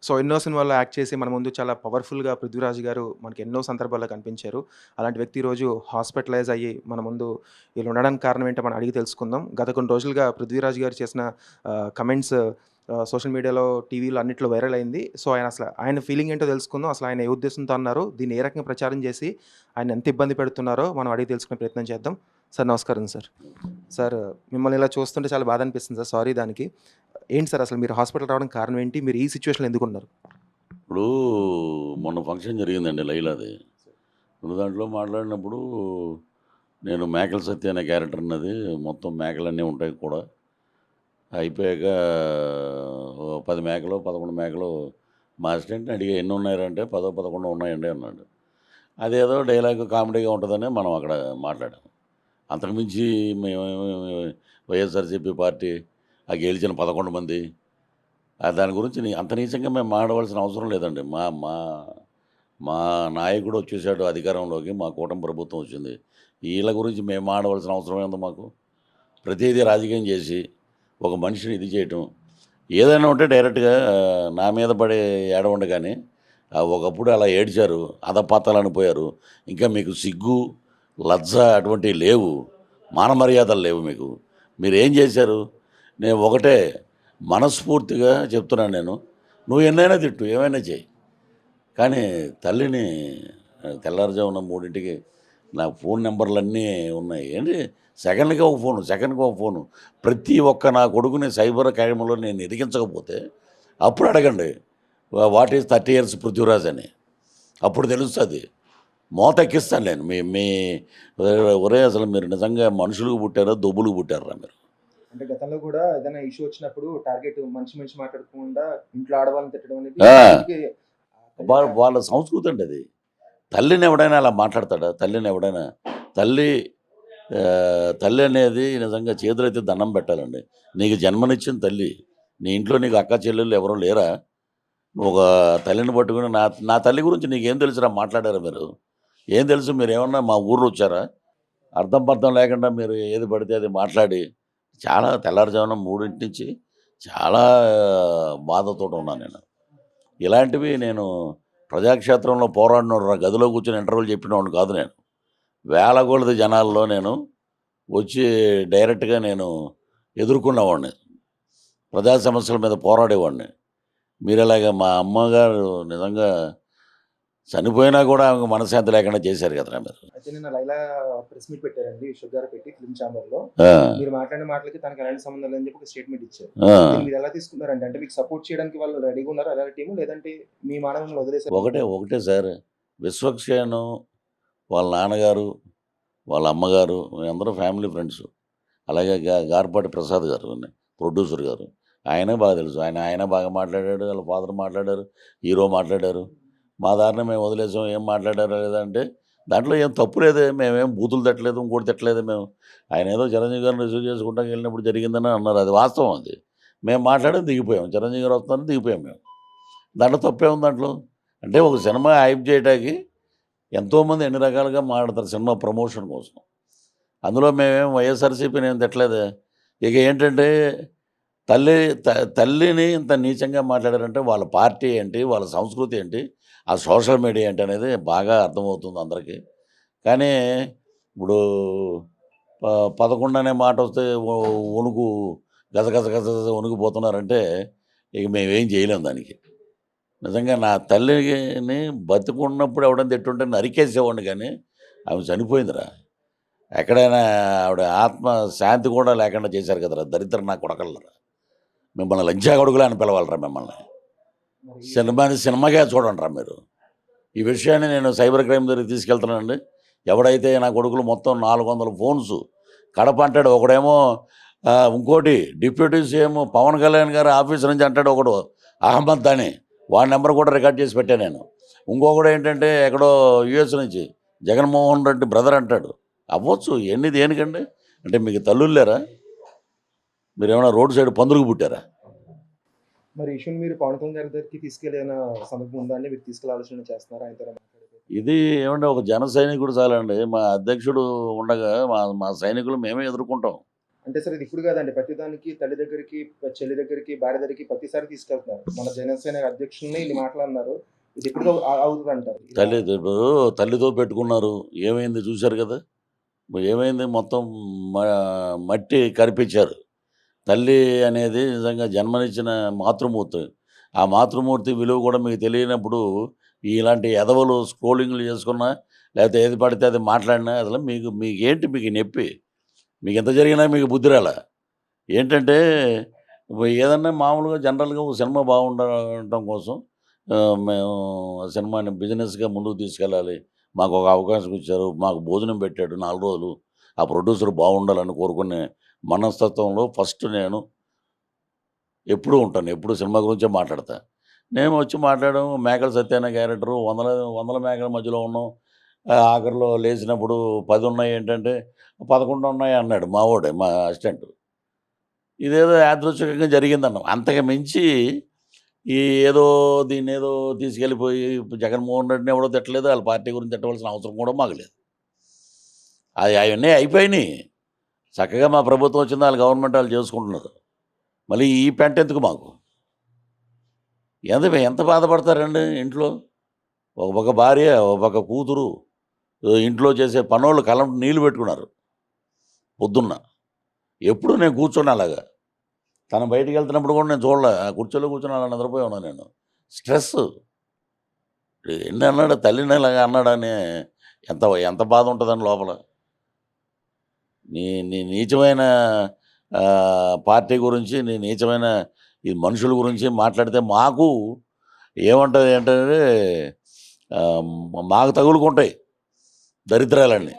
So, ఎన్నో సినిమాల్లో act చేసి మన ముందు చాలా పవర్‌ఫుల్‌గా 'పృథ్వీరాజ్' గారు మనకి ఎన్నో సందర్భాల్లో కనిపించారు. అలాంటి వ్యక్తి ఈరోజు హాస్పిటలైజ్ అయ్యి మన ముందు ఇలా ఉండడానికి కారణం ఏంటో మనం అడిగి తెలుసుకుందాం. గత కొన్ని రోజులుగా 'పృథ్వీరాజ్' గారు చేసిన కమెంట్స్ సోషల్ మీడియాలో, టీవీలో అన్నిట్లో వైరల్ అయింది. సో, ఆయన ఫీలింగ్ ఏంటో తెలుసుకుందాం. అసలు ఆయన ఏ ఉద్దేశంతో అన్నారు? దీన్ని ఏ రకంగా ప్రచారం చేసి ఆయన ఎంత ఇబ్బంది పెడుతున్నారో మనం అడిగి తెలుసుకునే ప్రయత్నం చేద్దాం. సార్ నమస్కారం సార్. సార్ మిమ్మల్ని ఇలా చూస్తుంటే చాలా బాధ అనిపిస్తుంది సార్. సారీ దానికి. ఏంటి సార్ అసలు మీరు హాస్పిటల్ రావడానికి కారణం ఏంటి? మీరు ఈ సిట్యుయేషన్‌లో ఎందుకున్నారు? ఇప్పుడు మొన్న ఫంక్షన్ జరిగిందండి లైలాది. దాంట్లో మాట్లాడినప్పుడు నేను మేకల సత్య అనే క్యారెక్టర్ ఉన్నది. మొత్తం మేకలన్నీ ఉంటాయి కూడా. అయిపోయాక ఓ 10 మేకలో, 11 మేకలో మా అసిస్టెంట్‌ని అడిగా ఎన్నున్నాయిరా అంటే 10, 11 ఉన్నాయండి అన్నాడు. అదేదో డైలాగ్ కామెడీగా ఉంటదని మనం అక్కడ మాట్లాడాం. అంతకుమించి మేమేమి వైఎస్ఆర్‌సీపీ పార్టీ ఆ గెలిచిన 11 మంది దాని గురించి అంత నీచంగా మేము మాట్లాడవలసిన అవసరం లేదండి. మా మా మా నాయకుడు వచ్చేసాడు అధికారంలోకి. మా కూటమి ప్రభుత్వం వచ్చింది. ఈళ్ళ గురించి మేము మాట్లాడవలసిన అవసరం ఏంది మాకు? ప్రతీదీ రాజకీయం చేసి, ఒక మనిషిని ఇది చేయటం. ఏదైనా ఉంటే డైరెక్ట్‌గా నా మీద పడి ఏడవండి గానీ, ఒకప్పుడు అలా ఏడ్చారు. అధపాతాళానికి పోయారు. ఇంకా మీకు సిగ్గు, లజ్జ అటువంటివి లేవు. మానమర్యాదలు లేవు మీకు. మీరేం చేశారు? నేను ఒకటే మనస్ఫూర్తిగా చెప్తున్నాను నేను. నువ్వు ఎన్నైనా తిట్టు, ఏమైనా చెయ్యి. కానీ తల్లిని తెల్లారుజామున 3కి నా ఫోన్ నెంబర్లన్నీ ఉన్నాయి. ఏంటి సెకండ్‌కి ఒక ఫోను, సెకండ్‌కి ఒక ఫోను. ప్రతి ఒక్క నా కొడుకుని సైబర్ క్రైమ్‌లో నేను ఇరికించకపోతే అప్పుడు అడగండి. వాట్ ఈజ్ 30 ఇయర్స్ పృథ్వీరాజ్ అని. అప్పుడు తెలుస్తది. మోతెక్కిస్తాను నేను. మీ మీ ఒరేయ్ అసలు మీరు నిజంగా మనుషులకు పుట్టారా? దొబ్బులకు పుట్టారా మీరు? అంటే గతంలో కూడా ఏదైనా ఇష్యూ వచ్చినప్పుడు టార్గెట్ మనిషి మనిషి మాట్లాడకుండా ఇంట్లో ఆడవాళ్ళని తిట్టడం అనేది ఆ! అన్నిటికి వాళ్ళ సంస్కృతి అండి అది. తల్లిని ఎవడైనా అలా మాట్లాడతాడా? తల్లిని ఎవడైనా తల్లి తల్లి అనేది నిజంగా చేతులెత్తి దండం పెట్టాలండి. నీకు జన్మనిచ్చిన తల్లి. నీ ఇంట్లో నీకు అక్క చెల్లెళ్ళు ఎవరు లేరా? నువ్వు ఒక తల్లిని పట్టుకొని నా నా తల్లి గురించి నీకేం తెలుసురా మాట్లాడారా మీరు? ఏం తెలుసు? మీరేమన్నా మా ఊర్లో వచ్చారా? అర్థం పర్థం లేకుండా మీరు ఏది పడితే అది మాట్లాడి చాలా తెల్లారుజామున 3 నుంచి చాలా బాధతోటి ఉన్నాను నేను. ఇలాంటివి నేను ప్రజాక్షేత్రంలో పోరాడినోడు గదిలో కూర్చొని ఇంటర్వ్యూలు చెప్పినోడిని కాదు నేను. వేల కొలది జనాల్లో నేను వచ్చి డైరెక్ట్‌గా నేను ఎదుర్కొన్నవాడిని. ప్రజా సమస్యల మీద పోరాడేవాడిని. మీరలాగా మా అమ్మగారు నిజంగా చనిపోయినా కూడా ఆమెకు మనశ్శాంతి లేకుండా చేశారు కదరా మీరు. అయితే నిన్న లైలా ప్రెస్ మీట్ పెట్టారండి విశ్వక్ గారు పెట్టి ఫిల్మ్ ఛాంబర్‌లో. ఆ! మీరు మాట్లాడిన మాటలకి తనకి ఎలాంటి సంబంధం లేదని చెప్పి ఒక స్టేట్మెంట్ ఇచ్చారు. ఆ! దీన్ని మీరు ఎలా తీసుకున్నారండి? అంటే మీకు సపోర్ట్ చేయడానికి వాళ్ళు రెడీగా ఉన్నారా అదే టీము? లేదంటే మీ మానవులను వదిలేసారా? ఒకటే సార్. విశ్వక్సేన్ వాళ్ళ నాన్నగారు, వాళ్ళ అమ్మగారు మేమందరం ఫ్యామిలీ ఫ్రెండ్స్. అలాగే గారపాటి ప్రసాద్ గారు ప్రొడ్యూసర్ గారు. ఆయనే బాగా తెలుసు. ఆయన బాగా మాట్లాడాడు. వాళ్ళ ఫాదర్ మాట్లాడారు. హీరో మాట్లాడారు. మా దారిన మేము వదిలేసాం. ఏం మాట్లాడారా లేదా అంటే దాంట్లో ఏం తప్పు లేదే. మేమేం బూతులు తిట్టలేదు. ఇంకోటి తిట్టలేదు మేము. ఆయన ఏదో చిరంజీవి గారిని రిసీవ్ చేసుకుంటానికి వెళ్ళినప్పుడు జరిగిందని అన్నారు. అది వాస్తవం అది. మేము మాట్లాడి దిగిపోయాం. చిరంజీవి గారు వస్తున్నారని దిగిపోయాం మేము. దాంట్లో తప్పే ఉంది దాంట్లో. అంటే ఒక సినిమా హైప్ చేయటానికి ఎంతోమంది ఎన్ని రకాలుగా మాట్లాడతారు సినిమా ప్రమోషన్ కోసం. అందులో మేమేం వైఎస్ఆర్‌సీపీని ఏం తిట్టలేదే. ఇక ఏంటంటే తల్లి తల్లిని ఇంత నీచంగా మాట్లాడారంటే వాళ్ళ పార్టీ ఏంటి? వాళ్ళ సంస్కృతి ఏంటి? ఆ సోషల్ మీడియా ఏంటి అనేది బాగా అర్థమవుతుంది అందరికీ. కానీ ఇప్పుడు ప 11 అనే మాటొస్తే వణుకు గజ వణికిపోతున్నారంటే ఇక మేమేం చేయలేం దానికి. నిజంగా నా తల్లిని బతికున్నప్పుడు ఎవడైనా తిట్టుంటే నరికేసేవాడిని కానీ ఆమె చనిపోయిందిరా. ఎక్కడైనా ఆవిడ ఆత్మ శాంతి కూడా లేకుండా చేశారు కదరా దరిద్రం నా కొడకల్లారా. మిమ్మల్ని లంచా కొడుకులే అని పిలవాలిరా మిమ్మల్ని. మరి సినిమాగా చూడండిరా మీరు. ఈ విషయాన్ని నేను సైబర్ క్రైమ్ దగ్గరికి తీసుకెళ్తున్నానండి. ఎవడైతే నా కొడుకులు మొత్తం 400 ఫోన్స్ కడప అంటాడు ఒకడేమో, ఇంకోటి డిప్యూటీ సీఎం పవన్ కళ్యాణ్ గారి ఆఫీస్ నుంచి అంటాడు ఒకడు అహ్మద్ అని. వాడి నెంబర్ కూడా రికార్డ్ చేసి పెట్టాను నేను. ఇంకొకడు ఏంటంటే ఎక్కడో యూఎస్ నుంచి జగన్మోహన్ రెడ్డి బ్రదర్ అంటాడు. అవ్వచ్చు ఎన్ని దేనికండి? అంటే మీకు తల్లులు లేరా? మీరేమైనా రోడ్ సైడ్ పందులకు పుట్టారా? మరి ఈ ఇష్యూని మీరు పవన్ కళ్యాణ్ గారి దగ్గరికి తీసుకెళ్ళిన సందర్భం ఉందా అండి? మీరు తీసుకెళ్ళే ఆలోచన చేస్తున్నారా ఆయనతో మాట్లాడే? ఇది ఏమంటే ఒక జన సైనికుడు చాలండి. మా అధ్యక్షుడు ఉండగా మా మా సైనికులు మేమే ఎదుర్కొంటాం. అంటే సార్ ఇది ఇప్పుడు కాదండి, ప్రతిదానికి తల్లి దగ్గరికి, చెల్లి దగ్గరికి, భార్య దగ్గరికి ప్రతిసారి తీసుకెళ్తున్నారు. మన జనసేన అధ్యక్షుడిని ఇన్ని మాటలన్నారు. ఇది ఎప్పుడు అవుతుందంటారు? ఇప్పుడు తల్లితో పెట్టుకున్నారు, ఏమైంది చూశారు కదా. ఏమైంది, మొత్తం మట్టి కరిపించారు. తల్లి అనేది నిజంగా జన్మనిచ్చిన మాతృమూర్తి. ఆ మాతృమూర్తి విలువ కూడా మీకు తెలియనప్పుడు ఇలాంటి ఎదవలు స్క్రోలింగ్లు చేసుకున్నా, లేకపోతే ఏది పడితే అది మాట్లాడినా అసలు మీకేంటి మీకు నొప్పి? మీకు ఎంత జరిగినా మీకు బుద్ధి రాలా? ఏంటంటే ఏదన్నా మామూలుగా జనరల్గా ఒక సినిమా బాగుండటం కోసం మేము ఆ సినిమాని బిజినెస్గా ముందుకు తీసుకెళ్ళాలి, మాకు ఒక అవకాశం ఇచ్చారు, మాకు భోజనం పెట్టాడు 4 రోజులు, ఆ ప్రొడ్యూసర్ బాగుండాలని కోరుకునే మనస్తత్వంలో ఫస్ట్ నేను ఎప్పుడూ ఉంటాను. ఎప్పుడు సినిమా గురించే మాట్లాడతా. నేను వచ్చి మాట్లాడడం, మేకల సత్యనారాయణ క్యారెక్టరు, వందల వందల మేకల మధ్యలో ఉన్నాం. ఆఖరిలో లేచినప్పుడు 10 ఉన్నాయి ఏంటంటే, 11 ఉన్నాయి అన్నాడు మావోడే, మా అసిస్టెంట్. ఇదేదో యాదృచ్ఛికంగా జరిగిందన్నాం. అంతకు మించి ఈ ఏదో దీన్నేదో తీసుకెళ్ళిపోయి జగన్మోహన్ రెడ్డిని ఎవడో తిట్టలేదు, వాళ్ళ పార్టీ గురించి తిట్టవలసిన అవసరం కూడా మాకు లేదు. అవన్నీ అయిపోయినాయి. చక్కగా మా ప్రభుత్వం వచ్చింది, వాళ్ళ గవర్నమెంట్ వాళ్ళు చేసుకుంటున్నారు. మళ్ళీ ఈ పెంట ఎందుకు మాకు? ఎంత బాధపడతారండి ఇంట్లో? ఒక పక్క భార్య, ఒక పక్క కూతురు, ఇంట్లో చేసే పనోళ్ళు కళ్ళం నీళ్ళు పెట్టుకున్నారు పొద్దున్న. ఎప్పుడు నేను కూర్చొని అలాగా, తను బయటికి వెళ్తున్నప్పుడు కూడా నేను చూడలే, ఆ కుర్చీలో కూర్చొని అలా నిద్రపోయి ఉన్నాను నేను. స్ట్రెస్. ఎన్ని అన్నాడు, తల్లిని ఇలాగా అన్నాడని ఎంత ఎంత బాధ ఉంటుందని లోపల. నీ నీ నీచమైన పార్టీ గురించి, నీ నీచమైన ఈ మనుషుల గురించి మాట్లాడితే మాకు ఏమంటుంది ఏంటంటే మాకు తగులుకుంటాయి దరిద్రాలన్నీ.